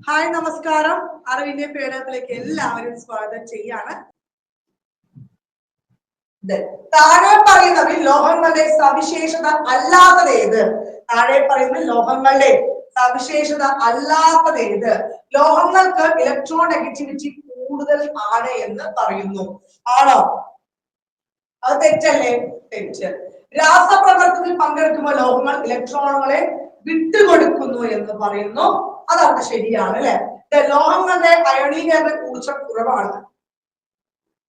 Hi നമസ്കാരം. അറിവിന്റെ പേടകത്തിലേക്ക് എല്ലാവരും സ്വാഗതം ചെയ്യാണ്. താഴെ പറയുന്നതിൽ ലോഹങ്ങളുടെ സവിശേഷത അല്ലാത്തത് ഏത്? താഴെ പറയുന്ന ലോഹങ്ങളുടെ സവിശേഷത അല്ലാത്തത് ഏത്? ലോഹങ്ങൾക്ക് ഇലക്ട്രോൺ നെഗറ്റിവിറ്റി കൂടുതൽ ആണ് എന്ന് പറയുന്നു. ആണോ? അത് തെറ്റല്ലേ? തെറ്റ്. രാസപ്രവർത്തനത്തിൽ പങ്കെടുക്കുമ്പോൾ ലോഹങ്ങൾ ഇലക്ട്രോണുകളെ വിട്ടുകൊടുക്കുന്നു എന്ന് പറയുന്നു. അതവിടെ ശരിയാണ് അല്ലെ. ലോഹങ്ങളുടെ അയണീകരണ ഊർജ്ജം കുറവാണ്.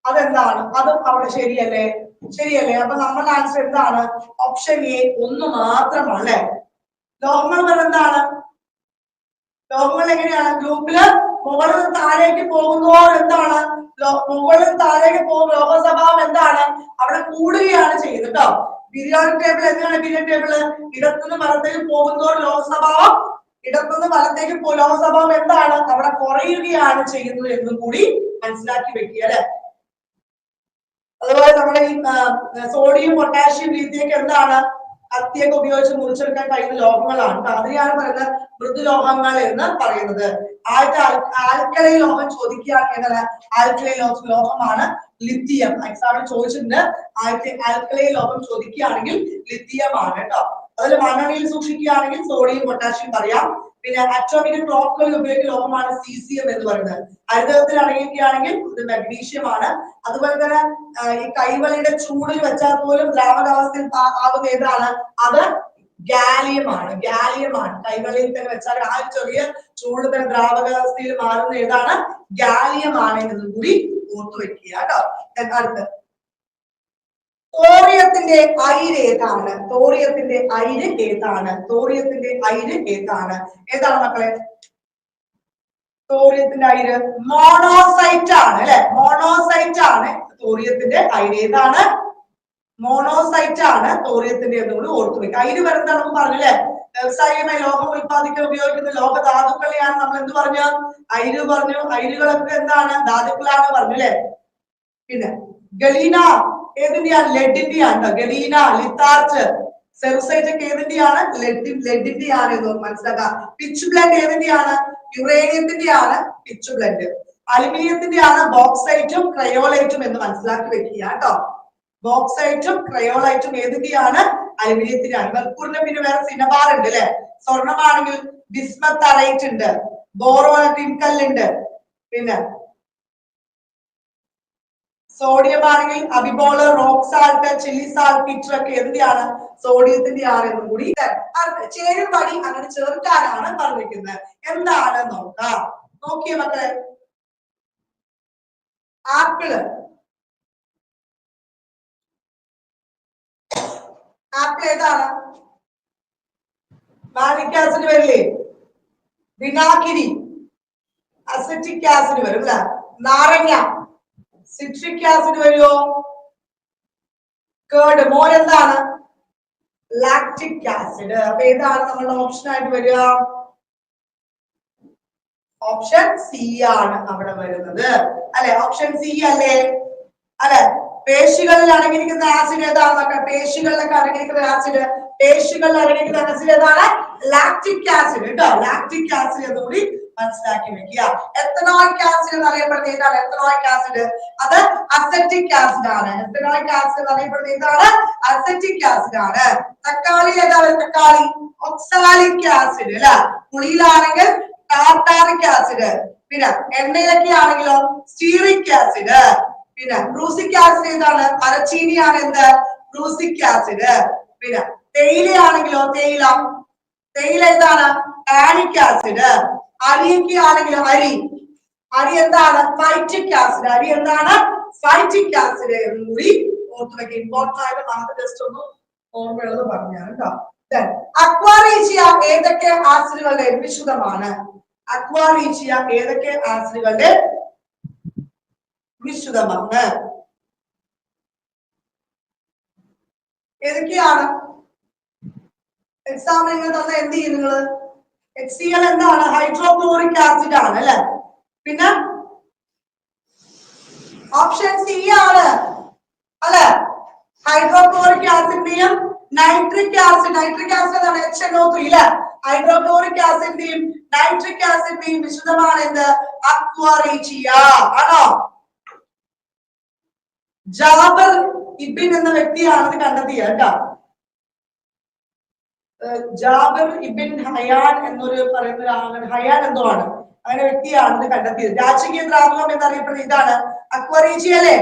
അതെന്താണ്? അതും അവിടെ ശരിയല്ലേ? ശരിയല്ലേ? അപ്പൊ നമ്മുടെ ആൻസർ എന്താണ്? ഓപ്ഷൻ എ ഒന്ന് മാത്രമാണ് അല്ലെ. ലോഹങ്ങൾ എന്താണ്? ലോഹങ്ങൾ എങ്ങനെയാണ്? ഗ്രൂപ്പില് മുകളിൽ നിന്ന് താഴേക്ക് പോകുമ്പോൾ എന്താണ്? മുകളിൽ താഴേക്ക് പോകുമ്പോൾ ലോഹ സ്വഭാവം എന്താണ്? അവിടെ കൂടുകയാണ് ചെയ്യുന്നത് കേട്ടോ. പീരിയോഡിക് ടേബിൾ എന്താണ്? പീരിയോഡിക് ടേബിള് ഇടത്തുനിന്ന് വലത്തേക്ക് പോകുമ്പോൾ ലോഹ സ്വഭാവം ഇടത്തുനിന്ന് വലത്തേക്ക് ലോഹ സ്വഭാവം എന്താണ്? അവിടെ കുറയുകയാണ് ചെയ്യുന്നത് എന്നും കൂടി മനസ്സിലാക്കി വെക്കുക അല്ലെ. അതുപോലെ നമ്മുടെ ഈ സോഡിയം പൊട്ടാഷ്യം ലിഥിയൊക്കെ എന്താണ്? കത്തിയൊക്കെ ഉപയോഗിച്ച് മുറിച്ചെടുക്കാൻ കഴിയുന്ന ലോഹങ്ങളാണ്. അതിനെയാണ് പറയുന്നത് മൃദുലോഹങ്ങൾ എന്ന് പറയുന്നത്. ആൽക്കലൈ ലോഹം ചോദിക്കുകയാണെങ്കിൽ എന്താണ്? ആൽക്കലൈ ലോഹമാണ് ലിഥിയം. എക്സാമിൽ ചോദിച്ചിട്ടുണ്ട്. ആൽക്കലൈ ലോഹം ചോദിക്കുകയാണെങ്കിൽ ലിഥിയം ആണ് കേട്ടോ. അതിൽ മണ്ണെണ്ണയിൽ സൂക്ഷിക്കുകയാണെങ്കിൽ സോഡിയം പൊട്ടാഷ്യം പറയാം. പിന്നെ അറ്റോമിക് ക്ലോക്കുകളിൽ ഉപയോഗിക്കുന്ന ലോഹമാണ് സീസിയം എന്ന് പറയുന്നത്. ഹരിതകത്തിൽ അടങ്ങിയിരിക്കുകയാണെങ്കിൽ ഇത് മഗ്നീഷ്യം ആണ്. അതുപോലെ തന്നെ ഈ കൈവളിയുടെ ചൂടിൽ വെച്ചാൽ പോലും ദ്രാവകാവസ്ഥയിൽ ആകുന്ന ഏതാണ്? അത് ഗാലിയമാണ്. ഗാലിയമാണ്. കൈവളിയിൽ തന്നെ വെച്ചാൽ ആ ചെറിയ ചൂട് തന്നെ ദ്രാവകാവസ്ഥയിൽ മാറുന്ന ഏതാണ്? ഗാലിയമാണ് എന്നും കൂടി ഓർത്തു വെക്കുക കേട്ടോ. അടുത്ത് തോറിയത്തിന്റെ അയിര് ഏതാണ്? തോറിയത്തിന്റെ അയിര് ഏതാണ്? തോറിയത്തിന്റെ അയിര് ഏതാണ്? ഏതാണ് മക്കളെ? തോറിയത്തിന്റെ അയിര് മോണോസൈറ്റ് ആണ് അല്ലെ. മോണോസൈറ്റ് ആണ് തോറിയത്തിന്റെ അയിര്. ഏതാണ്? മോണോസൈറ്റ് ആണ് തോറിയത്തിന്റെ എന്നുകൂടി ഓർത്തു വെക്കുക. അയിര് വരുന്നതാണ് നമുക്ക് പറഞ്ഞല്ലേ. വ്യവസായികമായി ലോഹം ഉത്പാദിക്കാൻ ഉപയോഗിക്കുന്ന ലോഹധാതുക്കളെയാണ് നമ്മൾ എന്ത് പറഞ്ഞു? അയിര് പറഞ്ഞു. അയിരുകളൊക്കെ എന്താണ്? ധാതുക്കളാണ് പറഞ്ഞു അല്ലെ. പിന്നെ ഗലീന ഏതിന്റെയാണ്? ലെഡിന്റെയാണ്. ഗലീന, ലിത്താർച്ച്, സെറുസൈറ്റ് ഒക്കെ ഏതിന്റെയാണ്? ലെഡിന്റെയാണ് എന്ന് മനസ്സിലാക്കാം. പിച്ച് ബ്ലെൻഡ് ഏതിന്റെയാണ്? യുറേനിയത്തിന്റെയാണ് പിച്ച് ബ്ലെൻഡ്. അലുമിനിയത്തിന്റെയാണ് ബോക്സൈറ്റും ക്രയോലൈറ്റും എന്ന് മനസ്സിലാക്കി വെക്കുക കേട്ടോ. ബോക്സൈറ്റും ക്രയോലൈറ്റും ഏതിന്റെയാണ്? അലുമിനിയത്തിന്റെയാണ്. മെർക്കൂറിന് പിന്നെ വേറെ സിനബാർ ഉണ്ട് അല്ലെ. സ്വർണമാണെങ്കിൽ ബിസ്മത്ത് അറൈറ്റ് ഉണ്ട്. ബോറോൺ ടിൻകല്ലുണ്ട്. പിന്നെ സോഡിയം ആണെങ്കിൽ അബിബോള്, റോക്ക് സാൾട്ട്, ചില്ലി സാൾട്ട് ഒക്കെ എന്തിയാണ്? സോഡിയത്തിന്റെ ആണ് എന്നും കൂടി ചേരുംപടി അങ്ങനെ ചേർക്കാനാണ് പറഞ്ഞിരിക്കുന്നത്. എന്താണ് നോക്കാം. നോക്കിയ മക്കളെ, ആപ്പിള്. ആപ്പിൾ ഏതാണ്? മാലിക് ആസിഡ് വരില്ലേ? വിനാഗിരി അസറ്റിക് ആസിഡ് വരും അല്ലെ. നാരങ്ങ സിട്രിക് ആസിഡ് വരുമോ? കേർഡ് മോർ എന്താണ്? Lactic acid. അപ്പൊ ഏതാണ് നമ്മുടെ ഓപ്ഷൻ ആയിട്ട് വരിക? ഓപ്ഷൻ സി ആണ് അവിടെ വരുന്നത് അല്ലെ. ഓപ്ഷൻ സി അല്ലേ? അല്ലെ. പേശികളിൽ അടങ്ങിയിരിക്കുന്ന ആസിഡ് ഏതാണ്? പേശികളിലൊക്കെ അടങ്ങിയിരിക്കുന്ന ആസിഡ്, പേശികളിൽ അടങ്ങിയിരിക്കുന്ന ആസിഡ് ഏതാണ്? ലാക്റ്റിക് ആസിഡ് കേട്ടോ. ലാക്റ്റിക് ആസിഡ് എന്നുകൂടി മനസ്സിലാക്കി വെക്കുക. എത്തനോയിക് ആസിഡ് എന്ന് അറിയപ്പെടുന്ന ഏതാണ്? എത്തനോയിക് ആസിഡ് അത് അസറ്റിക് ആസിഡ് ആണ്. എത്തനോയിക് ആസിഡ് എന്ന് അറിയപ്പെടുന്ന ഏതാണ്? അസറ്റിക് ആസിഡ് ആണ്. തക്കാളി ഏതാണ്? തക്കാളി ഒക്സാലിക് ആസിഡ് അല്ലെ. പുളിയിലാണെങ്കിൽ ടാർട്ടാറിക് ആസിഡ്. പിന്നെ എണ്ണയിലൊക്കെ ആണെങ്കിലോ സ്റ്റീറിക് ആസിഡ്. പിന്നെ ബ്രൂസിക് ആസിഡ് ഏതാണ്? മരച്ചീനിയാണ് എന്ത്? ബ്രൂസിക് ആസിഡ്. പിന്നെ തേയിലയാണെങ്കിലോ തേയില ഏതാണ്? Tannic acid. അരിയൊക്കെ ആണെങ്കിലോ അരി എന്താണ്? Phytic acid. അരി എന്താണ്? ഫൈറ്റിക് ആസിഡ് എന്ന് കൂടി ഓർത്ത് വെക്കുക. ഇമ്പോർട്ടന്റ് ആയിട്ട് നമുക്ക് ജസ്റ്റ് ഒന്ന് ഓർമ്മയുള്ളത് പറഞ്ഞാണ് കേട്ടോ. അക്വാറീച്ചിയ ഏതൊക്കെ ആസിഡുകളുടെ മിശ്രിതമാണ്? അക്വാറീച്ചിയ ഏതൊക്കെ ആസിഡുകളുടെ മിശ്രിതമാണ്? ഏതൊക്കെയാണ്? എക്സാമ്പിൾ നിങ്ങൾ തന്നെ എന്ത് ചെയ്യും? നിങ്ങള് HCl എന്താണ്? ഹൈഡ്രോക്ലോറിക് ആസിഡ് ആണ് അല്ലെ. പിന്നെ ഓപ്ഷൻ സി ആണ് അല്ലെ. ഹൈഡ്രോക്ലോറിക് ആസിഡിന്റെയും നൈട്രിക് ആസിഡ് എന്താണ്? HNO3 അല്ലെ. ഹൈഡ്രോക്ലോറിക് ആസിഡിന്റെയും നൈട്രിക് ആസിഡിന്റെയും മിശ്രിതമാണ് എന്ത്? അക്വ റീജിയ ആണോ? ജാബർ ഇബിൻ എന്ന വ്യക്തിയാണ് ഇത് കണ്ടെത്തിയത് കേട്ടോ. ജാബിർ ഇബിൻ ഹയാൻ എന്നൊരു പറയുന്ന ഹയാൻ എന്തോ ആണ്, അങ്ങനെ വ്യക്തിയാണ് ഇത് കണ്ടെത്തിയത്. രാജകീയ ദ്രാവകം എന്നറിയപ്പെടുന്നത് ഇതാണ് അക്വറീജിയ അല്ലെ.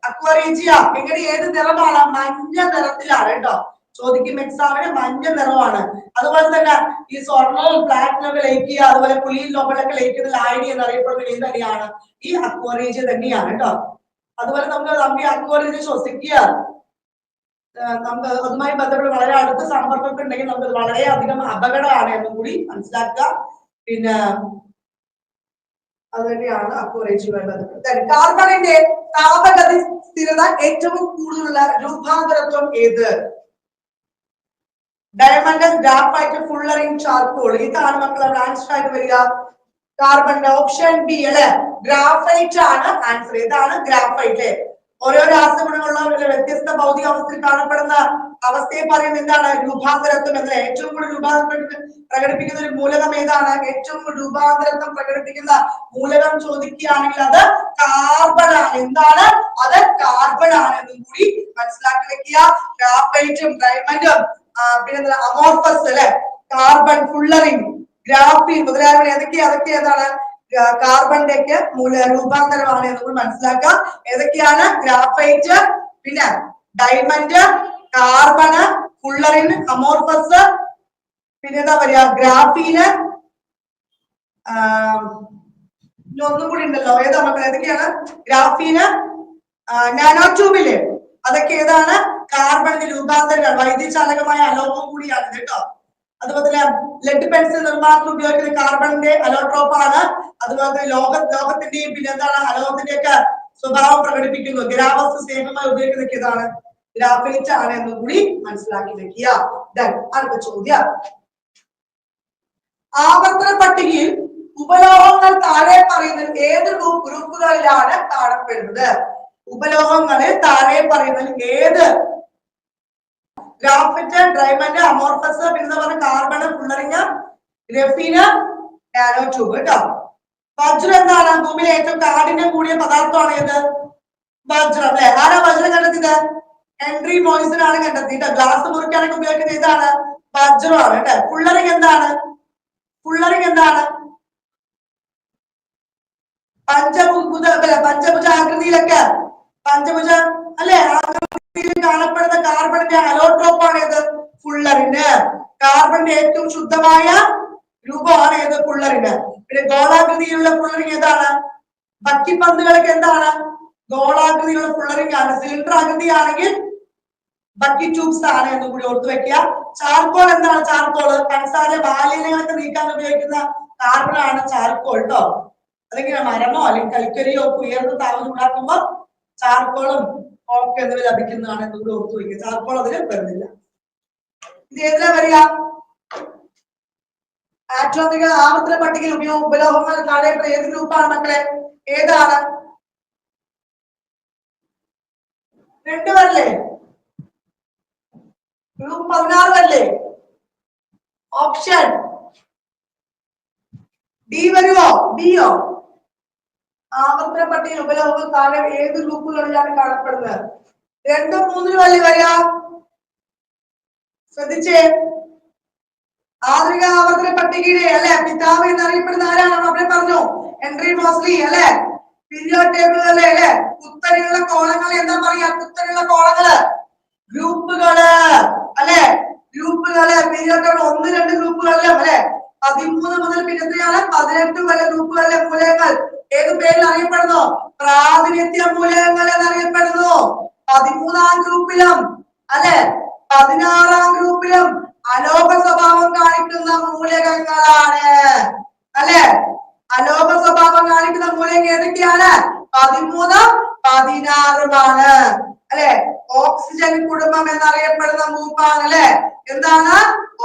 അക്വറീജിയ എങ്ങനെ ഏത് നിറമാണ്? മഞ്ഞ നിറത്തിലാണ് കേട്ടോ. ചോദിക്കും എക്സാമിന് മഞ്ഞ നിറമാണ്. അതുപോലെ തന്നെ ഈ സ്വർണവും പ്ലാറ്റിനും ഒക്കെ ലയിക്കുക, അതുപോലെ പുലിയിൽ നോബലൊക്കെ ലയിക്കുന്ന ലായനി എന്നറിയപ്പെടുന്നത് ഏത് തന്നെയാണ്? ഈ അക്വറീജിയ തന്നെയാണ് കേട്ടോ. അതുപോലെ നമുക്ക് ഈ അക്വറീജിയ ശ്വസിക്കുക, നമുക്ക് അതുമായി ബന്ധപ്പെട്ട് വളരെ അടുത്ത സമ്പർക്കമൊക്കെ ഉണ്ടെങ്കിൽ നമുക്ക് വളരെ അധികം അപകടമാണ് എന്നും കൂടി മനസ്സിലാക്കുക. പിന്നെ അത് തന്നെയാണ് അക്വറേജുമായി ബന്ധപ്പെട്ട്. കാർബണിന്റെ താപഗതി സ്ഥിരത ഏറ്റവും കൂടുതലുള്ള രൂപാന്തരത്വം ഏത്? Diamond, graphite, fullerene, charcoal. ഇതാണ് മക്കളെ ആൻസർ ആയിട്ട് വരിക. കാർബണിന്റെ ഓപ്ഷൻ ബി അല്ലെ, ഗ്രാഫൈറ്റ് ആണ് ആൻസർ. ഇതാണ് ഗ്രാഫൈറ്റ്. ഓരോ രാസഗുണങ്ങളുള്ള വ്യത്യസ്ത ഭൗതിക അവസ്ഥയിൽ കാണപ്പെടുന്ന അവസ്ഥയെ പറയുന്നത് എന്താണ്? രൂപാന്തരത്വം എന്നല്ലേ. ഏറ്റവും കൂടുതൽ രൂപാന്തരം പ്രകടിപ്പിക്കുന്ന ഒരു മൂലകം ഏതാണ്? ഏറ്റവും കൂടുതൽ രൂപാന്തരത്വം പ്രകടിപ്പിക്കുന്ന മൂലകം ചോദിക്കുകയാണെങ്കിൽ അത് കാർബൺ ആണ്. എന്താണ് അത്? കാർബൺ ആണ് എന്നും കൂടി മനസ്സിലാക്കി വെക്കുക. ഗ്രാഫൈറ്റും ഡയമണ്ടും പിന്നെ അമോർഫസ് അല്ലെ, കാർബൺ, ഫുള്ളറിൻ, ഗ്രാഫീൻ മുതലായവ അതൊക്കെ ഏതാണ്? കാർബണിന്റെ ഒക്കെ രൂപാന്തരമാണ് എന്ന് മനസ്സിലാക്കുക. ഏതൊക്കെയാണ്? ഗ്രാഫൈറ്റ്, പിന്നെ ഡയമണ്ട്, കാർബണ്, ഫുള്ളറിൻ, അമോർഫസ്, പിന്നെ എന്താ പറയാ ഗ്രാഫീന്, ഒന്നും കൂടി ഉണ്ടല്ലോ. ഏതാ മക്കൾ? ഏതൊക്കെയാണ്? ഗ്രാഫീന്, നാനോ ട്യൂബില്, അതൊക്കെ ഏതാണ്? കാർബണിന്റെ രൂപാന്തരമാണ്. വൈദ്യുതചാലകമായ അലോഹം കൂടിയാണ് കേട്ടോ. അതുപോലെ തന്നെ ലെഡ് പെൻസിൽ നിർമ്മാണത്തിൽ ഉപയോഗിക്കുന്ന കാർബണിന്റെ അലോട്രോപ്പ് ആണ്. അതുപോലെ തന്നെ ലോഹത്തിന്റെയും പിന്നെ എന്താണ് അലോഹത്തിന്റെ ഒക്കെ സ്വഭാവം പ്രകടിപ്പിക്കുന്നു. ഗ്രാവസ് സ്നേഹമായി ഉപയോഗിക്കുന്നതൊക്കെ ഇതാണ് ഗ്രാഫൈറ്റ് ആണ് എന്ന് കൂടി മനസ്സിലാക്കി വെക്കുക. അടുത്ത ചോദ്യം, ആവർത്തന പട്ടികയിൽ ഉപലോഹങ്ങൾ താഴെ പറയുന്ന ഏത് ഗ്രൂപ്പുകളിലാണ് കാണപ്പെടുന്നത്? ഉപലോഹങ്ങളിൽ താഴെ പറയുന്ന ഏത്? ഗ്രാഫൈറ്റ്, ഡയമണ്ട്, അമോർഫസ്, പിന്നെ പറഞ്ഞ കാർബൺ, ഫുള്ളറിന്, ഗ്രഫീന്, നാനോ ട്യൂബ് കേട്ടോ. വജ്രം എന്താണ്? ഭൂമിയിലെ ഏറ്റവും കാഠിന്യം കൂടിയ പദാർത്ഥമാണ് ഏത്? വജ്രം അല്ലെ. ആരാ വജ്രം കണ്ടെത്തിയത്? ഹെൻറി മോയ്സൺ ആണ് കണ്ടെത്തിയത്. ഗ്ലാസ് മുറിക്കാനൊക്കെ ഉപയോഗിക്കുന്നത് ഏതാണ്? വജ്രമാണ് കേട്ടോ. ഫുള്ളറിങ് എന്താണ്? ഫുള്ളറിങ് എന്താണ്? പഞ്ചഭുജ ആകൃതിയിലൊക്കെ പഞ്ചഭുജ അല്ലെ ആകൃതിയിൽ കാണപ്പെടുന്ന കാർബണിന്റെ അലോട്രോപ്പ് ആണ് ഏത്? ഫുള്ളറിന്. കാർബണിന്റെ ഏറ്റവും ശുദ്ധമായ രൂപമാണ് ഏത്? ഫുള്ളറിന്. പിന്നെ ഗോളാകൃതിയിലുള്ള ഫുള്ളറിങ് ഏതാണ്? ബക്കിപ്പന്തുകളൊക്കെ എന്താണ്? ഗോളാകൃതിയിലുള്ള ഫുള്ളറിങ് ആണ്. സിലിണ്ടർ ആകൃതിയാണെങ്കിൽ ബക്കി ട്യൂബ്സ് ആണ് എന്ന് കൂടി ഓർത്തു വെക്കുക. ചാർക്കോൾ എന്താണ്? ചാർക്കോൾ പഞ്ചസാര മാലിന്യങ്ങളൊക്കെ നീക്കാൻ ഉപയോഗിക്കുന്ന കാർബണാണ് ചാർക്കോൾ കേട്ടോ. അല്ലെങ്കിൽ മരമോ അല്ലെങ്കിൽ കൽക്കരിയോ ഒക്കെ ഉയർന്ന താപം ചൂടാക്കുമ്പോ ചാർക്കോളും ഒക്കെ എന്നിവ ലഭിക്കുന്നതാണ് എന്ന് കൂടി ഓർത്തു വെക്കുക. ചാർക്കോൾ അതിന് വരുന്നില്ല. ഇത് ഏതിനാ വരിക? ആറ്റോമിക ആവർത്തന പട്ടികയിൽ ഉപലോഹങ്ങൾ താഴെ ഏത് ഗ്രൂപ്പാണ് മക്കളെ? ഏതാണ്? 2 വരല്ലേ? ഗ്രൂപ്പ് 16 അല്ലേ? ഓപ്ഷൻ ഡി വരുമോ? ഡിയോ? ആവർത്തന പട്ടികയിൽ ഉപലോഹങ്ങൾ താഴെ ഏത് ഗ്രൂപ്പുകളിലാണ് കാണപ്പെടുന്നത്? 2 3 അല്ലേ വരിക? ശ്രദ്ധിച്ചേ. ആധുനിക ആവർത്തന പട്ടികയുടെ അല്ലെ പിതാവ് എന്നറിയപ്പെടുന്ന ആരാണ്? അവിടെ പറഞ്ഞു ഹെൻറി മോസ്ലി അല്ലെ. പീരിയോഡ് ടേബിൾ അല്ലെ കുത്തനെയുള്ള കോളങ്ങൾ എന്താ പറയാ? കുത്തനെയുള്ള കോളങ്ങള് ഗ്രൂപ്പുകള് അല്ലെ. ഗ്രൂപ്പുകള് പീരിയോഡ് ടേബിൾ 1 2 ഗ്രൂപ്പുകളിലും അല്ലെ 13 മുതൽ പിന്നെ എത്രയാണ് 18 വരെ ഗ്രൂപ്പുകളിലെ മൂലകങ്ങൾ ഏത് പേരിൽ അറിയപ്പെടുന്നു? പ്രാതിനിധ്യ മൂലകങ്ങൾ എന്നറിയപ്പെടുന്നു. 13ാം ഗ്രൂപ്പിലും അല്ലെ 16ാം ഗ്രൂപ്പിലും അലോഹ സ്വഭാവം കാണിക്കുന്ന മൂലകങ്ങളാണ് അല്ലെ. അലോഹ സ്വഭാവം കാണിക്കുന്ന മൂലകങ്ങൾ ഏതൊക്കെയാണ്? 13 16 അല്ലെ. ഓക്സിജൻ കുടുംബം എന്നറിയപ്പെടുന്ന ഗ്രൂപ്പാണ് അല്ലെ. എന്താണ്?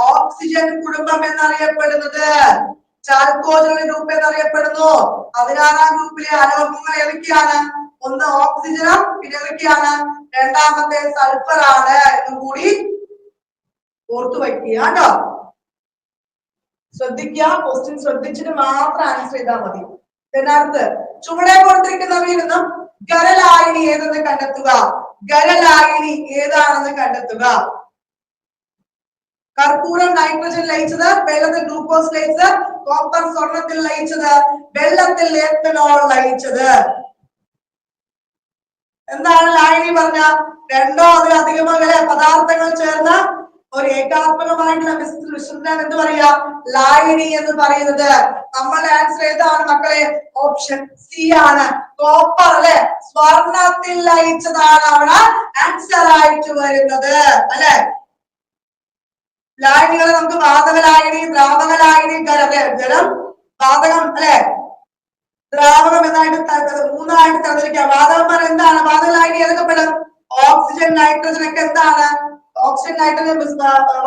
ഓക്സിജൻ കുടുംബം എന്നറിയപ്പെടുന്നത്. ചാർക്കോൾ ഗ്രൂപ്പ് എന്നറിയപ്പെടുന്നു. 16ാം ഗ്രൂപ്പിലെ അലോഹങ്ങൾ ഏതൊക്കെയാണ്? ഒന്ന് ഓക്സിജനും പിന്നെ ഏതൊക്കെയാണ്? രണ്ടാമത്തെ സൾഫർ ആണ് എന്ന് കൂടി ഓർത്തു വയ്ക്കുക കേട്ടോ. ശ്രദ്ധിക്കുക, ക്വസ്റ്റ്യൻ ശ്രദ്ധിച്ചിട്ട് മാത്രം ആൻസർ ചെയ്താൽ മതി. ഇതിനകത്ത് ചുവടെ കൊടുത്തിരിക്കുന്നവയിൽ നിന്നും ഖരലായിനി ഏതെന്ന് കണ്ടെത്തുക. ഖരലായിനി ഏതാണെന്ന് കണ്ടെത്തുക. കർപ്പൂരം നൈട്രജൻ ലയിച്ചത്, വെള്ളത്തിൽ ഗ്ലൂക്കോസ് ലയിച്ചത്, കോപ്പർ സ്വർണത്തിൽ ലയിച്ചത്, വെള്ളത്തിൽ എത്തനോൾ ലയിച്ചത്. എന്താണ് ലായനി പറഞ്ഞ? രണ്ടോ അതിലധികമോ പദാർത്ഥങ്ങൾ ചേർന്ന് ഒരു ഏകാത്മകമായിട്ടുള്ള മിശ്രിതം എന്ത് പറയാ? ലായനി എന്ന് പറയുന്നത്. നമ്മളുടെ ആൻസർ ഏതാണ് മക്കളെ? ഓപ്ഷൻ സി ആണ്. കോപ്പർ അല്ലെ, സ്വർണത്തിൽ ലയിച്ചതാണ് അവിടെ ആൻസർ ആയിട്ട് വരുന്നത് അല്ലെ. ലായനികളെ നമുക്ക് വാതക ലായനി, ദ്രാവക ലായനി, ജലം, വാതകം അല്ലെ, ദ്രാവകം എന്നായിട്ട് മൂന്നായിട്ട് തരംതിരിക്കാം. വാതകം എന്താണ്? വാതക ലായനി ഏതൊക്കെ പെടും? ഓക്സിജൻ, നൈട്രജൻ ഒക്കെ എന്താണ്? ഓക്സിജൻ, നൈട്രജൻ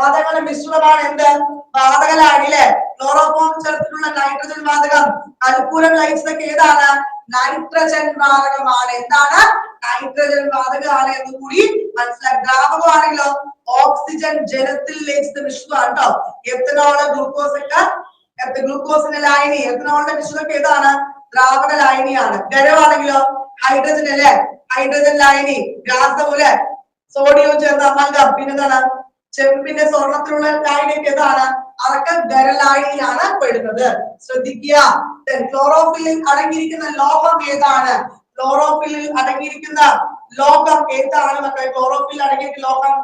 വാതകങ്ങളുടെ മിശ്രിതമാണ് എന്ത്? വാതക ലായനി അല്ലെ. ക്ലോറോഫോം ചേർത്തിട്ടുള്ള നൈട്രജൻ വാതകം, കർപ്പൂരം ലയിച്ചതൊക്കെ ഏതാണ്? നൈട്രജൻ വാതകമാണ്. എന്താണ്? നൈട്രജൻ വാതകമാണ് എന്ന് കൂടി മനസ്സിലാക്കി. ദ്രാവകമാണെങ്കിലോ ഓക്സിജൻ ജലത്തിൽ ലയിച്ചത് മിശ്രിതമാണ് കേട്ടോ. എത്തനോള്, ഗ്ലൂക്കോസ് ഒക്കെ, ഗ്ലൂക്കോസിന്റെ ലായനി, എത്തനോളിന്റെ മിശ്രിതമൊക്കെ ഏതാണ്? ദ്രാവക ലായനിയാണ്. ഖരമാണെങ്കിലോ ഹൈഡ്രജൻ അല്ലെ, ഹൈഡ്രജൻ ലായനി, രാസവും അല്ലെ, സോഡിയവും ചേർന്ന അമൽഗം. പിന്നെന്താണ്? ചെമ്പിന്റെ സ്വർണത്തിലുള്ള ലായനിയൊക്കെ ഏതാണ്? അതൊക്കെ ഖരലായനിയിലാണ് പെടുന്നത്. ശ്രദ്ധിക്കുക. ക്ലോറോഫില്ലിൽ അടങ്ങിയിരിക്കുന്ന ലോഹം ഏതാണ്? ക്ലോറോഫില്ലിൽ അടങ്ങിയിരിക്കുന്ന ലോഹം ഏതാണ് മക്കളെ? ക്ലോറോഫില്ലിൽ അടങ്ങിയിരിക്കുന്ന ലോഹം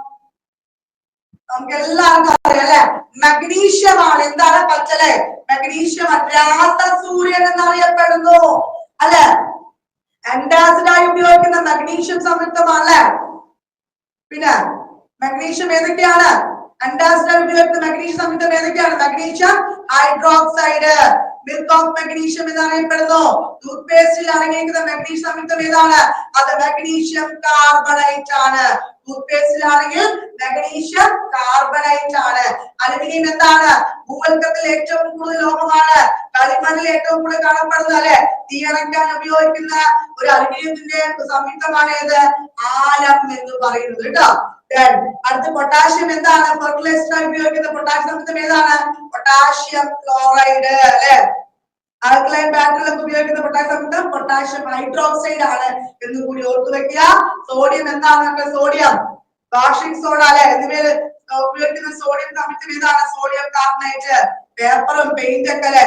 നമുക്ക് എല്ലാവർക്കും അറിയാം അല്ലെ, മഗ്നീഷ്യം ആണ്. എന്താണ്? പച്ചലെ മഗ്നീഷ്യം രാസസൂര്യൻ എന്നറിയപ്പെടുന്നു അല്ലെ. ആന്റാസിഡായി ഉപയോഗിക്കുന്ന മഗ്നീഷ്യം സംയുക്തമാണ്. പിന്നെ മഗ്നീഷ്യം ഏതൊക്കെയാണ്? ആന്റാസിഡായി ഉപയോഗിക്കുന്ന മഗ്നീഷ്യം സംയുക്തം ഏതൊക്കെയാണ്? Magnesium hydroxide, milk of magnesium എന്നറിയപ്പെടുന്നു. ടൂത്ത് പേസ്റ്റിൽ അടങ്ങിയിരിക്കുന്ന മഗ്നീഷ്യം സംയുക്തം ഏതാണ്? അത് മഗ്നീഷ്യം കാർബണേറ്റ് ആണ്. ടൂത്ത് പേസ്റ്റിലാണെങ്കിൽ മഗ്നീഷ്യം കാർബണേറ്റ് ആണ്. അലുമിനിയം എന്താണ്? ഭൂവൽക്കത്തിൽ ഏറ്റവും കൂടുതൽ ലോഹമാണ്. കളിമണ്ണിൽ ഏറ്റവും കൂടുതൽ കാണപ്പെടുന്നത് അല്ലെ. തീയണക്കാൻ ഉപയോഗിക്കുന്ന ഒരു അലുമിനിയത്തിന്റെ സംയുക്തമാണ് ഏത്? ആലം എന്ന് പറയുന്നത് കേട്ടോ. അടുത്ത പൊട്ടാഷ്യം എന്താണ്? ഫെർട്ടിലൈസറായി ഉപയോഗിക്കുന്ന പൊട്ടാഷ്യം സംയുക്തം ഏതാണ്? പൊട്ടാഷ്യം ക്ലോറൈഡ് അല്ലെ. ആൽക്കലൈൻ ബാറ്ററികൾക്ക് ഉപയോഗിക്കുന്ന പൊട്ടാഷ്യം സംയുക്തം പൊട്ടാഷ്യം ഹൈഡ്രോക്സൈഡ് ആണ് എന്ന് കൂടി ഓർത്തു വെക്കുക. സോഡിയം എന്താണ്? സോഡിയം വാഷിംഗ് സോഡ അല്ലെ, എന്നിവയിൽ ഉപയോഗിക്കുന്ന സോഡിയം സംയുക്തം ഏതാണ്? Sodium carbonate. പേപ്പറും പെയിന്റ് ഒക്കെ അല്ലെ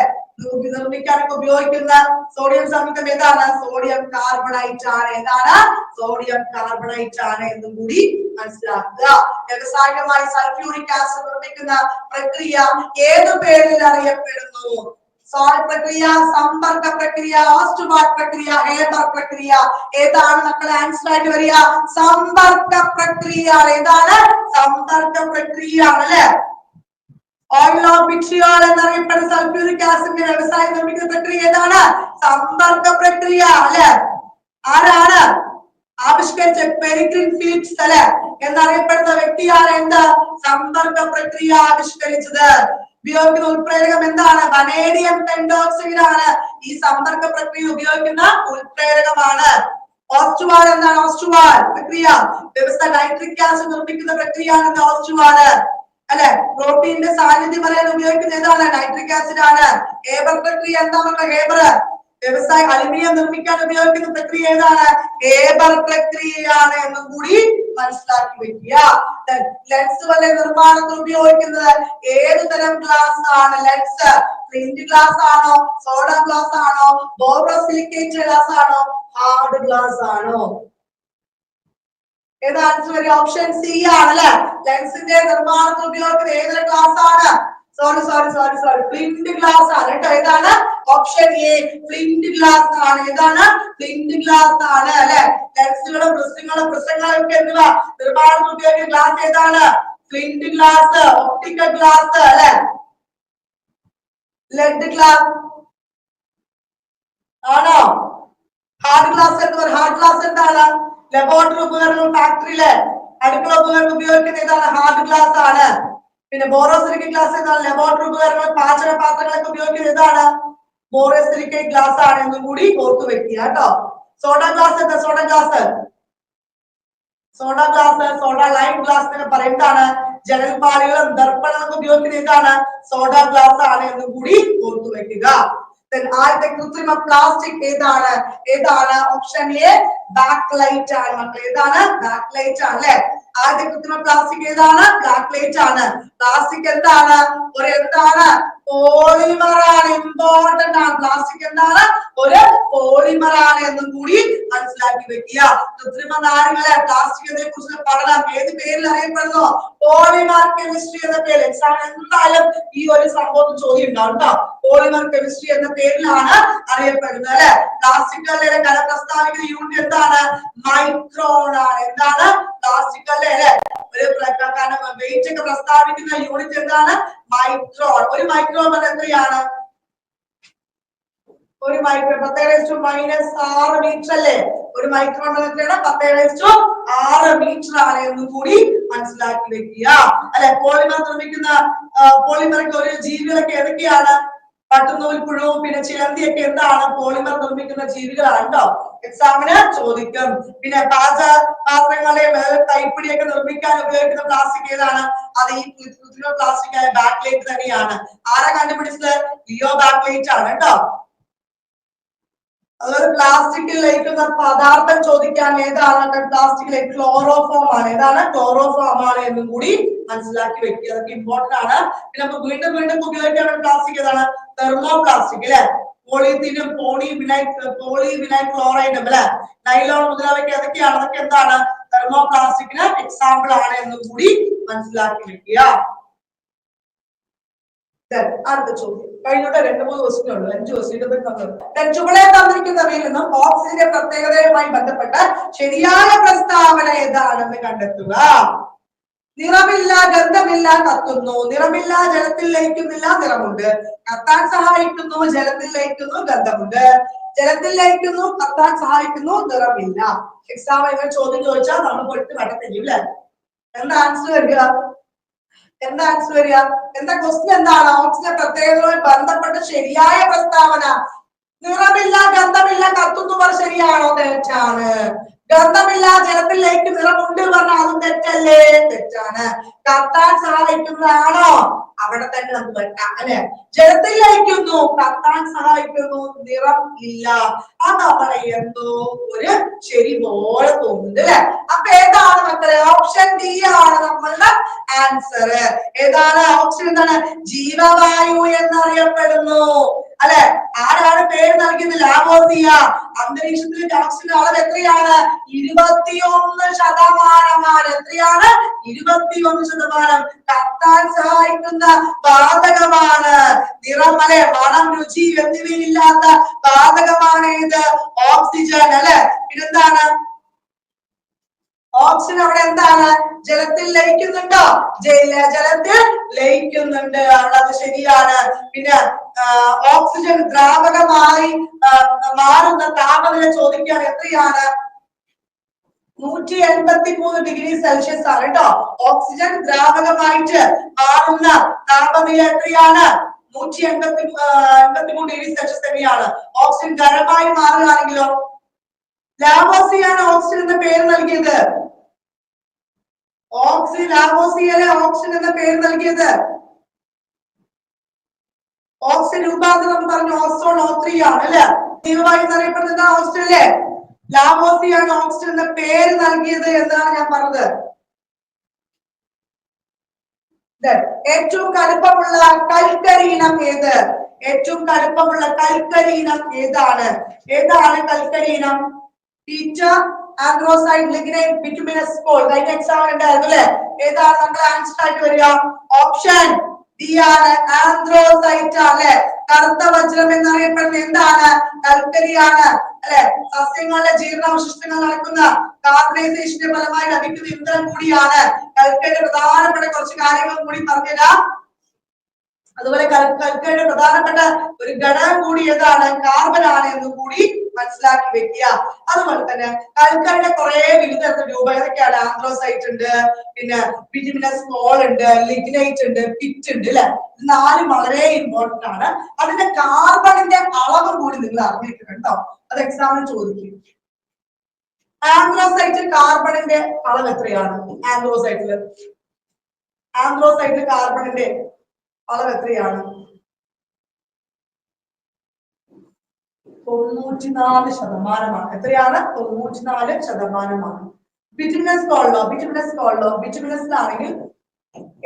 നിർമ്മിക്കാനൊക്കെ ഉപയോഗിക്കുന്ന സോഡിയം സംയുക്തം ഏതാണ്? സോഡിയം കാർബണേറ്റ് ആണ്. ഏതാണ്? സോഡിയം കാർബണേറ്റ് ആണ് എന്നും കൂടി മനസ്സിലാക്കുക. വ്യാവസായികമായി സൾഫ്യൂരിക് ആസിഡ് നിർമ്മിക്കുന്ന പ്രക്രിയ ഏത് പേരിൽ അറിയപ്പെടുന്നു? സോൾട്ട് പ്രക്രിയ, സമ്പർക്ക പ്രക്രിയ, ഓസ്റ്റുവാർട്ട് പ്രക്രിയ, ഹേബർ പ്രക്രിയ. ഏതാണ് മക്കളെ ആൻസർ ആയിട്ട് വരിക? സമ്പർക്ക പ്രക്രിയ. ഏതാണ്? സമ്പർക്ക പ്രക്രിയ അല്ലെ. ഓയിൽ ഓഫ് വിട്രിയോൾ എന്നറിയപ്പെടുന്ന സൾഫ്യൂരിക് ആസിഡിന്റെ വ്യവസായം നിർമ്മിക്കുന്ന പ്രക്രിയ ഏതാണ്? സമ്പർക്ക പ്രക്രിയ അല്ലെ. ആരാണ് ആവിഷ്കരിച്ച? പെരിഗ്രിൻ ഫിലിപ്സ് അല്ലെ എന്നറിയപ്പെടുന്ന വ്യക്തിയാണ് എന്ത്? സമ്പർക്ക പ്രക്രിയ ആവിഷ്കരിച്ചത്. ഉപയോഗിക്കുന്ന ഉൾപ്രേരകം എന്താണ്? വനേഡിയം പെന്റോക്സൈഡ് ആണ് ഈ സമ്പർക്ക പ്രക്രിയ ഉപയോഗിക്കുന്ന ഉൾപ്രേരകമാണ്. ഓസ്റ്റുവാർട്ട് എന്താണ്? ഓസ്റ്റുവാർട്ട് പ്രക്രിയ വ്യവസ്ഥ നൈട്രിക് ആസിഡ് നിർമ്മിക്കുന്ന പ്രക്രിയയാണ് ഓസ്റ്റുവാർട്ട് അല്ലെ. പ്രോട്ടീന്റെ സാന്നിധ്യം പറയാൻ ഉപയോഗിക്കുന്ന ഏതാണ്? നൈട്രിക് ആസിഡ് ആണ്. ഹേബർ പ്രക്രിയ എന്താണ്? ഹേബർ വ്യവസായ അലുമിനിയം നിർമ്മിക്കാൻ ഉപയോഗിക്കുന്ന പ്രക്രിയ ഏതാണ്? ഹേബർ പ്രക്രിയയാണ് എന്നും കൂടി മനസ്സിലാക്കി വെക്കുക. ലെൻസ് വരെ നിർമ്മാണത്തിൽ ഉപയോഗിക്കുന്നത് ഏത് തരം ഗ്ലാസ് ആണ്? ലെൻസ് ഫ്ലിന്റ് ഗ്ലാസ് ആണോ? സോഡ ഗ്ലാസ് ആണോ? ബോറോസിലിക്കേറ്റ് ഗ്ലാസ് ആണോ? ഹാർഡ് ഗ്ലാസ് ആണോ? ഏത് ആൻസർ വരിക? ഓപ്ഷൻ സി ആണ് അല്ലെ. ലെൻസിന്റെ നിർമ്മാണത്തിൽ ഉപയോഗിക്കുന്ന ഏതൊരു ഗ്ലാസ് ആണ്? സോറി ഫ്ലിന്റ് ഗ്ലാസ് ആണ് കേട്ടോ. ഏതാണ്? ഓപ്ഷൻ എ ഫ്ലിന്റ് ഗ്ലാസ് ആണ്. ഏതാണ്? ഫ്ലിന്റ് ഗ്ലാസ് ആണ് അല്ലെ. ലെൻസുകളും പ്രിസങ്ങളും ഒക്കെ എന്നിവ നിർമ്മാണത്തിൽ ഉപയോഗിക്കുന്ന ഗ്ലാസ് ഏതാണ്? ഫ്ലിന്റ് ഗ്ലാസ്, ഒപ്റ്റിക്കൽ ഗ്ലാസ് അല്ലെ, ലെഡ് ഗ്ലാസ് ആണോ? ഹാർഡ് ഗ്ലാസ് എന്ന് പറയുന്നത്, ഹാർഡ് ഗ്ലാസ് എന്താണ്? ലബോറട്ടറി ഉപകരണങ്ങൾ, ഫാക്ടറിയിലെ അടുക്കള ഉപകരണം ഉപയോഗിക്കുന്ന ഏതാണ്? ഹാർഡ് ഗ്ലാസ് ആണ്. പിന്നെ ബോറോസിലിക്കേറ്റ് ഗ്ലാസ് എന്താണ്? ലബോറട്ടറി ഉപകരണങ്ങൾ, പാചക പാത്രങ്ങളൊക്കെ ഉപയോഗിക്കുന്ന ഏതാണ്? ബോറോസിലിക്കേറ്റ് ഗ്ലാസ് ആണ് എന്നും കൂടി ഓർത്തു വെക്കുക കേട്ടോ. സോഡ ഗ്ലാസ് എന്താ? Soda glass, soda lime glass എന്നൊക്കെ പറയുന്നതാണ് ജനൽപാളികളും ദർപ്പണങ്ങളൊക്കെ ഉപയോഗിക്കുന്ന ഏതാണ്? സോഡ ഗ്ലാസ് ആണ് എന്നും കൂടി ഓർത്തു വെക്കുക. ആദ്യത്തെ കൃത്രിമ പ്ലാസ്റ്റിക് ഏതാണ്? ഓപ്ഷൻ എ ബാക്ക് ലൈറ്റ് ആണ് മക്കളെ. ഏതാണ്? ബാക്ക് ലൈറ്റ് ആണ് അല്ലെ. ആദ്യത്തെ കൃത്രിമ പ്ലാസ്റ്റിക് ഏതാണ്? ബാക്ക് ലൈറ്റ് ആണ്. പ്ലാസ്റ്റിക് എന്താണ്? പോളിമർ ആണ്. ഇമ്പോർട്ടന്റ് ആണ്. പ്ലാസ്റ്റിക് എന്താണ്? ഒരു പോളിമർ ആണ് എന്നും കൂടി മനസ്സിലാക്കി വെക്കുക. കൃത്രിമ നാരുകളെ പ്ലാസ്റ്റിക്കിനെ കുറിച്ചുള്ള പഠനം ഏത് പേരിൽ അറിയപ്പെടുന്നു? പോളിമർ കെമിസ്ട്രി എന്ന പേര്. എക്സാം എന്തായാലും ഈ ഒരു സംഭവം ചോദ്യം ഉണ്ടാവും കേട്ടോ. പോളിമർ കെമിസ്ട്രി എന്ന പേരിലാണ് അറിയപ്പെടുന്നത് അല്ലെ. പ്ലാസ്റ്റിക്കുകളുടെ കല പ്രസ്താവിക്കുന്ന യൂണിറ്റ് എന്താണ്? മൈക്രോൺ ആണ്. എന്താണ്? പ്ലാസ്റ്റിക്കുകളുടെ അല്ലെ ഒരു വെയിറ്റ് ഒക്കെ പ്രസ്താവിക്കുന്ന യൂണിറ്റ് എന്താണ്? മൈക്രോൺ. ഒരു മൈക്രോൺ എത്രയാണ്? ഒരു മൈക്രോൺ 10⁻⁻6 മീറ്റർ അല്ലേ. ഒരു മൈക്രോൺ എത്രയാണ്? 10⁻6 മീറ്റർ ആണ് എന്നും കൂടി മനസ്സിലാക്കി വെക്കുക അല്ലെ. പോളിമർ നിർമ്മിക്കുന്ന പോളിമർക്ക് ഒരു ജീവികളൊക്കെ ഏതൊക്കെയാണ്? പട്ടുനൂൽ പുഴുവും പിന്നെ ചിലന്തിയൊക്കെ എന്താണ്? പോളിമർ നിർമ്മിക്കുന്ന ജീവികളാണ് കേട്ടോ. എക്സാമിന് ചോദിക്കും. പിന്നെ പാത്രങ്ങളെ കൈപ്പിടിയൊക്കെ നിർമ്മിക്കാൻ ഉപയോഗിക്കുന്ന പ്ലാസ്റ്റിക് ഏതാണ്? അത് ഈ കൃത്രിമ പ്ലാസ്റ്റിക് ആയ ബാക്ക്ലൈറ്റ് തന്നെയാണ്. ആരാ കണ്ടുപിടിച്ചത്? ലിയോ ബാക്ക്ലൈറ്റ് ആണ് കേട്ടോ. അതുപോലെ പ്ലാസ്റ്റിക്കിൽ ലയിക്കുന്ന പദാർത്ഥം ചോദിക്കാൻ ഏതാണ്? പ്ലാസ്റ്റിക്കിലെ ക്ലോറോഫോം ആണ്. ഏതാണ്? ക്ലോറോഫോം ആണ് എന്നും കൂടി മനസ്സിലാക്കി വെക്കുക. അതൊക്കെ ഇമ്പോർട്ടന്റ് ആണ്. പിന്നെ നമുക്ക് വീണ്ടും വീണ്ടും ഉപയോഗിക്കാൻ പ്ലാസ്റ്റിക് ഏതാണ്? തെർമോ പ്ലാസ്റ്റിക് അല്ലെ. പോളിത്തീനും പോളിവിനൈൽ ക്ലോറൈഡും അല്ലെ, നൈലോൺ മുതലായവയ്ക്ക് ഏതൊക്കെയാണ്? അതൊക്കെ എന്താണ്? തെർമോ പ്ലാസ്റ്റിക്കിന് എക്സാമ്പിൾ ആണ് എന്നും കൂടി മനസ്സിലാക്കി വെക്കുക. അടുത്ത ചോദ്യം കഴിഞ്ഞിട്ട് 2-3 ക്വസ്റ്റ്യൻ ഉണ്ട്. 5 ക്വസ്റ്റ്യൻ ചുവടെ തന്നിരിക്കുന്നവയിൽ നിന്നും ഓക്സിജന്റെ പ്രത്യേകതയുമായി ബന്ധപ്പെട്ട ശരിയായ പ്രസ്താവന ഏതാണെന്ന് കണ്ടെത്തുക. നിറമില്ല, ഗന്ധമില്ല, കത്തുന്നു. നിറമില്ല, ജലത്തിൽ ലയിക്കുന്നില്ല, നിറമുണ്ട്. കത്താൻ സഹായിക്കുന്നു, ജലത്തിൽ ലയിക്കുന്നു, ഗന്ധമുണ്ട്. ജലത്തിൽ ലയിക്കുന്നു, കത്താൻ സഹായിക്കുന്നു, നിറമില്ല. എക്സാം ഇങ്ങനെ ചോദ്യം ചോദിച്ചാൽ നമ്മൾ പൊട്ട് കണ്ടെത്തില്ല അല്ലെ. എന്താ ആൻസർ വരിക? എന്താ ക്വസ്റ്റ്യൻ എന്താണ്? ഓക്സിജൻ പ്രത്യേകതയുമായി ബന്ധപ്പെട്ട ശരിയായ പ്രസ്താവന. നിറമില്ല, ഗന്ധമില്ല, കത്തുന്നവർ ശരിയാണോ? തെറ്റാണ്. ഗന്ധമില്ല, ജലത്തിൽ ലയിക്കും, നിറമുണ്ട് പറഞ്ഞാൽ അതും തെറ്റല്ലേ? തെറ്റാണ്. കത്താൻ സഹായിക്കുന്നതാണോ? അവിടെ തന്നെ നമുക്ക് വെക്കാം അല്ലെ. ജലത്തിൽ ലയിക്കുന്നു, കത്താൻ സഹായിക്കുന്നു, നിറം ഇല്ല. അതവിടെ എന്തോ ഒരു ശരി പോലെ തോന്നുന്നുണ്ട് അല്ലെ. അപ്പൊ ഏതാണ് മക്കളെ? ഓപ്ഷൻ ഡി ആണ് നമ്മളുടെ ആൻസർ. ഏതാണ്? ഓപ്ഷൻ എന്താണ്? ജീവവായു എന്നറിയപ്പെടുന്നു അല്ലെ. ആരാണ് പേര് നൽകിയത്? ലാവോസിയ. അന്തരീക്ഷത്തിലെ ഓക്സിജന്റെ അളവ് എത്രയാണ്? 21%. എത്രയാണ്? 21%. കത്താൻ സഹായിക്കുന്ന വാതകമാണ്. നിറം അല്ലെ, മണം, രുചി എന്നിവയില്ലാത്ത വാതകമാണ് ഇത് ഓക്സിജൻ അല്ലെ. പിന്നെന്താണ്? ഓക്സിജൻ അവിടെ എന്താണ്? ജലത്തിൽ ലയിക്കുന്നുണ്ടോ? ജലത്തിൽ ലയിക്കുന്നുണ്ട്. അവിടെ അത് ശരിയാണ്. പിന്നെ ഓക്സിജൻ ദ്രാവകമായി മാറുന്ന താപനില ചോദിക്കാൻ എത്രയാണ്? 183 ഡിഗ്രി സെൽഷ്യസ് ആണ് കേട്ടോ. ഓക്സിജൻ ദ്രാവകമായിട്ട് മാറുന്ന താപനില എത്രയാണ്? 183 ഡിഗ്രി സെൽഷ്യസ് തന്നെയാണ്. ഓക്സിജൻ ഖരമായി മാറുകയാണെങ്കിലോ? ലാവോസിയാണ് ഓക്സിജൻ എന്ന പേര് നൽകിയത്. ലാവോസിയയിലെ ഓക്സിജൻ എന്ന പേര് നൽകിയത്. ഓക്സിജൻ രൂപാന്തരം എന്ന് പറഞ്ഞു ഓസോൺ O3 ആണ് അല്ലെ. ജീവവായു എന്നറിയപ്പെടുന്നത് ഓക്സിജൻ അല്ലേ. ലാവോസിയാണ് ഓക്സിജൻ എന്ന പേര് നൽകിയത് എന്നാണ് ഞാൻ പറഞ്ഞത്. ഏറ്റവും കടുപ്പമുള്ള കൽക്കരി ഇനം ഏത്? ഏറ്റവും കടുപ്പമുള്ള കൽക്കരി ഇനം ഏതാണ്? കൽക്കരി ഇനം? Peat, anthracite, lignite, bituminous coal. കഴിഞ്ഞ എക്സാം ഉണ്ടായിരുന്നു അല്ലെ. ഏതാണ് നമ്മുടെ ആൻസർ ആയിട്ട് വരിക? ഓപ്ഷൻ ഡി ആണ്, ആന്ത്രോസൈറ്റ് ആണ്. കറുത്ത വജ്രം എന്നറിയപ്പെടുന്നത് എന്താണ്? കൽക്കരിയാണ് അല്ലെ. സസ്യങ്ങളുടെ ജീർണാവശിഷ്ടങ്ങൾ നടക്കുന്ന കാർബണൈസേഷന്റെ ഫലമായി ലഭിക്കുന്ന ഇന്ധനം കൂടിയാണ് കൽക്കരിയുടെ പ്രധാനപ്പെട്ട കുറച്ച് കാര്യങ്ങൾ കൂടി പറഞ്ഞുതരാം. അതുപോലെ കൽക്കരിയുടെ പ്രധാനപ്പെട്ട ഒരു ഘടകം കൂടി ഏതാണ്? കാർബൺ ആണ് എന്ന് കൂടി മനസ്സിലാക്കി വെക്കുക. അതുപോലെ തന്നെ കൽക്കരിയുടെ കുറെ വിവിധ രൂപം ഏതൊക്കെയാണ്? ആന്ത്രോസൈറ്റ് ഉണ്ട്, പിന്നെ ബിറ്റുമിനസ് കോൾ ഉണ്ട്, ലിഗ്നൈറ്റ് ഉണ്ട്, പിറ്റ് ഉണ്ട് അല്ലെ. ഇത് 4 വളരെ ഇമ്പോർട്ടന്റ് ആണ്. അതിന്റെ കാർബണിന്റെ അളവ് കൂടി നിങ്ങൾ അറിഞ്ഞിട്ടുണ്ട് കേട്ടോ. അത് എക്സാമിന് ചോദിക്കും. ആന്ത്രോസൈറ്റിൽ കാർബണിന്റെ അളവ് എത്രയാണ്? ആന്ത്രോസൈറ്റിൽ കാർബണിന്റെ അളവ് എത്രയാണ്? 94%. എത്രയാണ്? 94%. ബിറ്റുമിനസ് കോളിലോ? ബിറ്റുമിനസിലാണെങ്കിൽ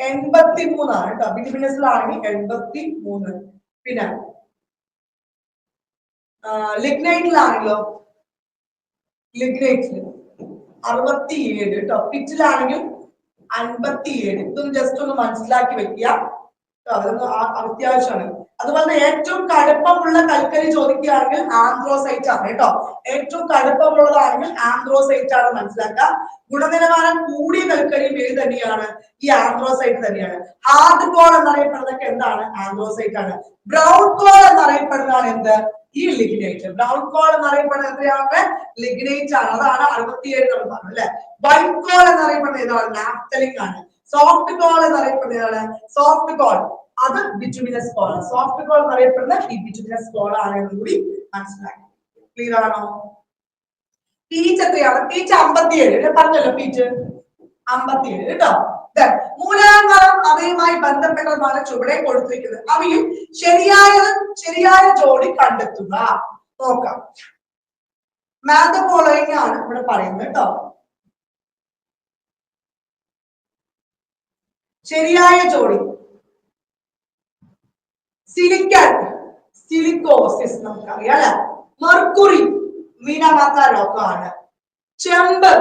83 ആണ് കേട്ടോ. ബിറ്റുമിനസിലാണെങ്കിൽ 83. പിന്നെ ലിഗ്നൈറ്റിലാണെങ്കിലോ? ലിഗ്നൈറ്റിൽ 67 കേട്ടോ. പിറ്റിലാണെങ്കിൽ 57. ഇതും ജസ്റ്റ് ഒന്ന് മനസ്സിലാക്കി വെക്കുക. അതൊന്ന് അത്യാവശ്യമാണ്. അതുപോലെ ഏറ്റവും കടുപ്പമുള്ള കൽക്കരി ചോദിക്കുകയാണെങ്കിൽ ആന്ത്രോസൈറ്റ് ആണ് കേട്ടോ. ഏറ്റവും കടുപ്പമുള്ളതാണെങ്കിൽ ആന്ത്രോസൈറ്റ് ആണ് മനസ്സിലാക്കുക. ഗുണനിലവാരം കൂടിയ കൽക്കരിയും ഏത് തന്നെയാണ്? ഈ ആന്ത്രോസൈറ്റ് തന്നെയാണ്. ഹാർഡ് കോൾ എന്നറിയപ്പെടുന്നതൊക്കെ എന്താണ്? ആന്ത്രോസൈറ്റ് ആണ്. ബ്രൗൺ കോൾ എന്നറിയപ്പെടുന്നതാണ് എന്ത്? ഈ ലിഗ്നൈറ്റ്. ബ്രൗൺ കോൾ എന്നറിയപ്പെടുന്നത് എത്രയാണ്? ലിഗ്നൈറ്റ് ആണ്. അതാണ് 67 നമ്മൾ പറഞ്ഞു അല്ലെ. വൈറ്റ് കോൾ എന്നറിയപ്പെടുന്നത് ഏതാണ്? നാഫ്തലിൻ ആണ്. സോഫ്റ്റ് കോൾ എന്നറിയപ്പെടുന്നത് ഏതാണ്? സോഫ്റ്റ് കോൾ അത് ബിറ്റുമിനസ് കോൾ. സോഫ്റ്റ് കോൾ എന്നറിയപ്പെടുന്നത് ഈ ബിറ്റുമിനസ് കോൾ ആണ് എന്ന് കൂടി മനസ്സിലാക്കി. ക്ലിയർ ആണോ? പീച്ച് എത്രയാണ്? പീച്ച് 57. പറഞ്ഞല്ലോ പീച്ച് 57 കേട്ടോ. മൂലകങ്ങളും അവയുമായി ബന്ധപ്പെട്ടതാണ് ചുവടെ കൊടുത്തിരിക്കുന്നത്. അവയിൽ ശരിയായ ജോഡി കണ്ടെത്തുക. നോക്കാം. മാച്ച് ദ ഫോളോയിങ് ആണ് ഇവിടെ പറയുന്നത് കേട്ടോ. ശരിയായ ജോഡി സിലിക്കൺ, സിലിക്കോസിസ് നമുക്കറിയാം അല്ലെ. മെർക്കുറി മീനമാത്ത ലോകമാണ്. ചെമ്പ്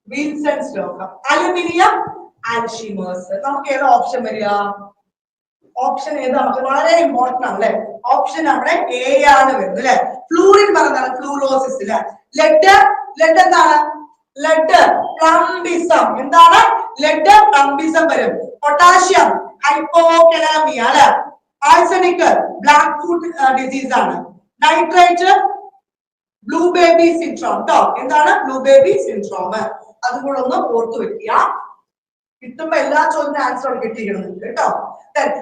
വിൻസെന്റ്സ് ലോകം. Aluminium Alzheimer's. നമുക്ക് ഏതാ ഓപ്ഷൻ വരിക? ഓപ്ഷൻ ഏത്? നമുക്ക് വളരെ ഇമ്പോർട്ടന്റ് ആണ് അല്ലെ. ഓപ്ഷൻ അവിടെ എ ആണ് വരുന്നത് അല്ലെ. ഫ്ലൂറിൻ പറഞ്ഞാൽ ഫ്ലൂറോസിസ് അല്ലെ. ലെഡ് എന്താണ്? Lead plumbism. എന്താണ്? ലെഡ് പ്ലംബിസം വരും. പൊട്ടാഷ്യം ഹൈപ്പോകലാമിയ അല്ലെ. ആഴ്സനിക് ബ്ലാക്ക് ഫുഡ് ഡിസീസ് ആണ്. നൈട്രേറ്റ് ബ്ലൂ ബേബി സിൻഡ്രോം ട്ടോ. എന്താണ്? Blue baby syndrome. അതും കൂടെ ഒന്ന് ഓർത്തു വെക്കുക. കിട്ടുമ്പോ എല്ലാ ചോദ്യത്തിനും ആൻസർ കിട്ടിയിരിക്കണം കേട്ടോ.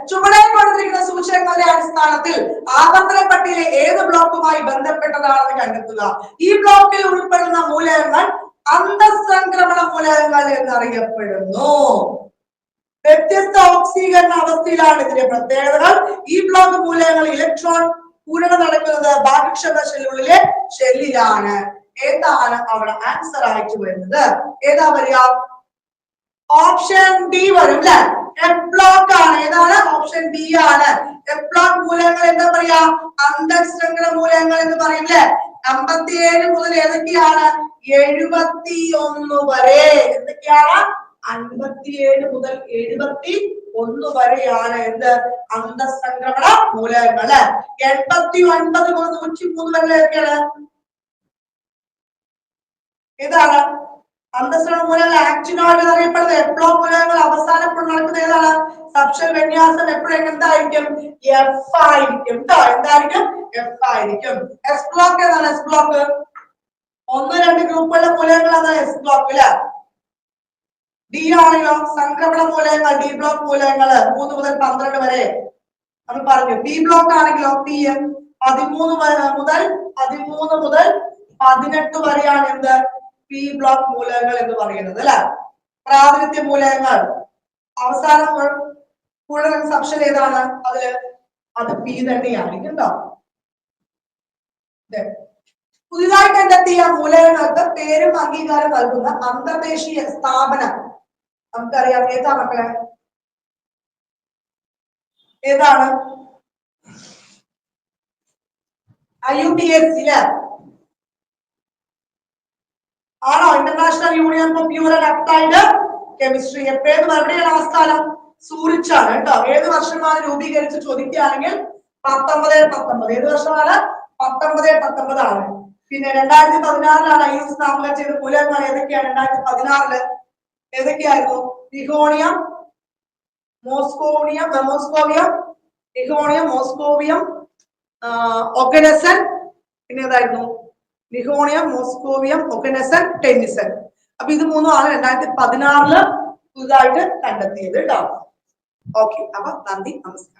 ചുവടെ കൊടുത്തിരിക്കുന്ന സൂചകങ്ങളുടെ അടിസ്ഥാനത്തിൽ ആവർത്തന പട്ടികയിലെ ഏത് ബ്ലോക്കുമായി ബന്ധപ്പെട്ടതാണെന്ന് കണ്ടെത്തുക. ഈ ബ്ലോക്കിൽ ഉൾപ്പെടുന്ന മൂലകങ്ങൾ അന്തഃസംക്രമണ മൂലകങ്ങൾ എന്നറിയപ്പെടുന്നു. വ്യത്യസ്ത ഓക്സീകരണ അവസ്ഥയിലാണ് ഇതിന്റെ പ്രത്യേകതകൾ. ഈ ബ്ലോക്ക് മൂലകങ്ങൾ ഇലക്ട്രോൺ പൂരണം നടക്കുന്നത് ബാഹ്യക്ഷത ഷെല്ലുകളിലെ ഷെല്ലിലാണ്. ഏതാണ് അവിടെ ആൻസർ ആയിട്ട് വരുന്നത്? ഏതാ വരിക? ഓപ്ഷൻ ഡി വരും അല്ലെ. എഫ് ബ്ലോക്ക് ആണ്. ഏതാണ്? ഓപ്ഷൻ ഡി ആണ്. എഫ് ബ്ലോക്ക് മൂലകങ്ങൾ എന്താ പറയാ? അന്തഃസംക്രമണ മൂലകങ്ങൾ എന്ന് പറയും അല്ലെ. 57 മുതൽ ഏതൊക്കെയാണ്? 71 വരെ. എന്തൊക്കെയാണ്? 57 മുതൽ 71 വരെയാണ് എന്ത്? അന്തഃസംക്രമണ മൂലകങ്ങൾ. 89 മുതൽ 103 വരെ ഏതൊക്കെയാണ്? ഏതാണ്? അന്തഃസംക്രമണ മൂലകങ്ങൾ ആക്റ്റിനോയിഡ് എന്നറിയപ്പെടുന്നത്. എഫ് ബ്ലോക്ക് മൂലകങ്ങൾ അവസാനപ്പോൾ നടക്കുന്നത് ഏതാണ്? സബ്ഷൽ വിന്യാസം എപ്പോഴും എന്തായിരിക്കും? എഫ് ആയിരിക്കും ട്ടോ. എന്തായിരിക്കും? എഫ് ആയിരിക്കും. എസ് ബ്ലോക്ക് ഏതാണ്? എസ് ബ്ലോക്ക് 1, 2 ഗ്രൂപ്പുകളുടെ മൂലകങ്ങളാണ് എസ് ബ്ലോക്ക് അല്ലെ. ഡി ആണെങ്കിലോ സംക്രമണ മൂലകങ്ങൾ. ഡി ബ്ലോക്ക് മൂലകങ്ങൾ 3 മുതൽ 12 വരെ നമ്മൾ പറഞ്ഞു. പി ബ്ലോക്ക് ആണെങ്കിലോ പി 13 മുതൽ 18 വരെയാണ് എന്ത്? പി ബ്ലോക്ക് മൂലകങ്ങൾ എന്ന് പറയുന്നത് അല്ലെ. പ്രാതിനിധ്യ മൂലകങ്ങൾ അവസാനം മുഴുവൻ സബ്ഷൻ ഏതാണ്? അത് പി തന്നെയായിരിക്കും കേട്ടോ. പുതിയതായി കണ്ടെത്തിയ മൂലകങ്ങൾക്ക് പേരും അംഗീകാരം നൽകുന്ന അന്തർദേശീയ സ്ഥാപനം നമുക്കറിയാം. ഏതാ മക്കളെ? ഏതാണ്? IUPAC ആണോ? International Union for Pure and Applied Chemistry. എവിടെയാണ് ആസ്ഥാനം? സൂറിച്ചാണ് കേട്ടോ. ഏത് വർഷമാണ് രൂപീകരിച്ച് ചോദിക്കുകയാണെങ്കിൽ 1919. ഏത് വർഷമാണ്? 1919 ആണ്. പിന്നെ 2016 IUS നാമകരണം ചെയ്ത മൂലകങ്ങൾ ഏതൊക്കെയാണ്? 2016 ഏതൊക്കെയായിരുന്നു? Nihonium, moscovium, oganesson. പിന്നെ ഏതായിരുന്നു? Nihonium, moscovium, oganesson, tennessine. അപ്പൊ ഇത് മൂന്നുമാണ് 2016 പുതുതായിട്ട് കണ്ടെത്തിയത് കേട്ടോ. ഓക്കെ. അപ്പൊ നന്ദി, നമസ്കാരം.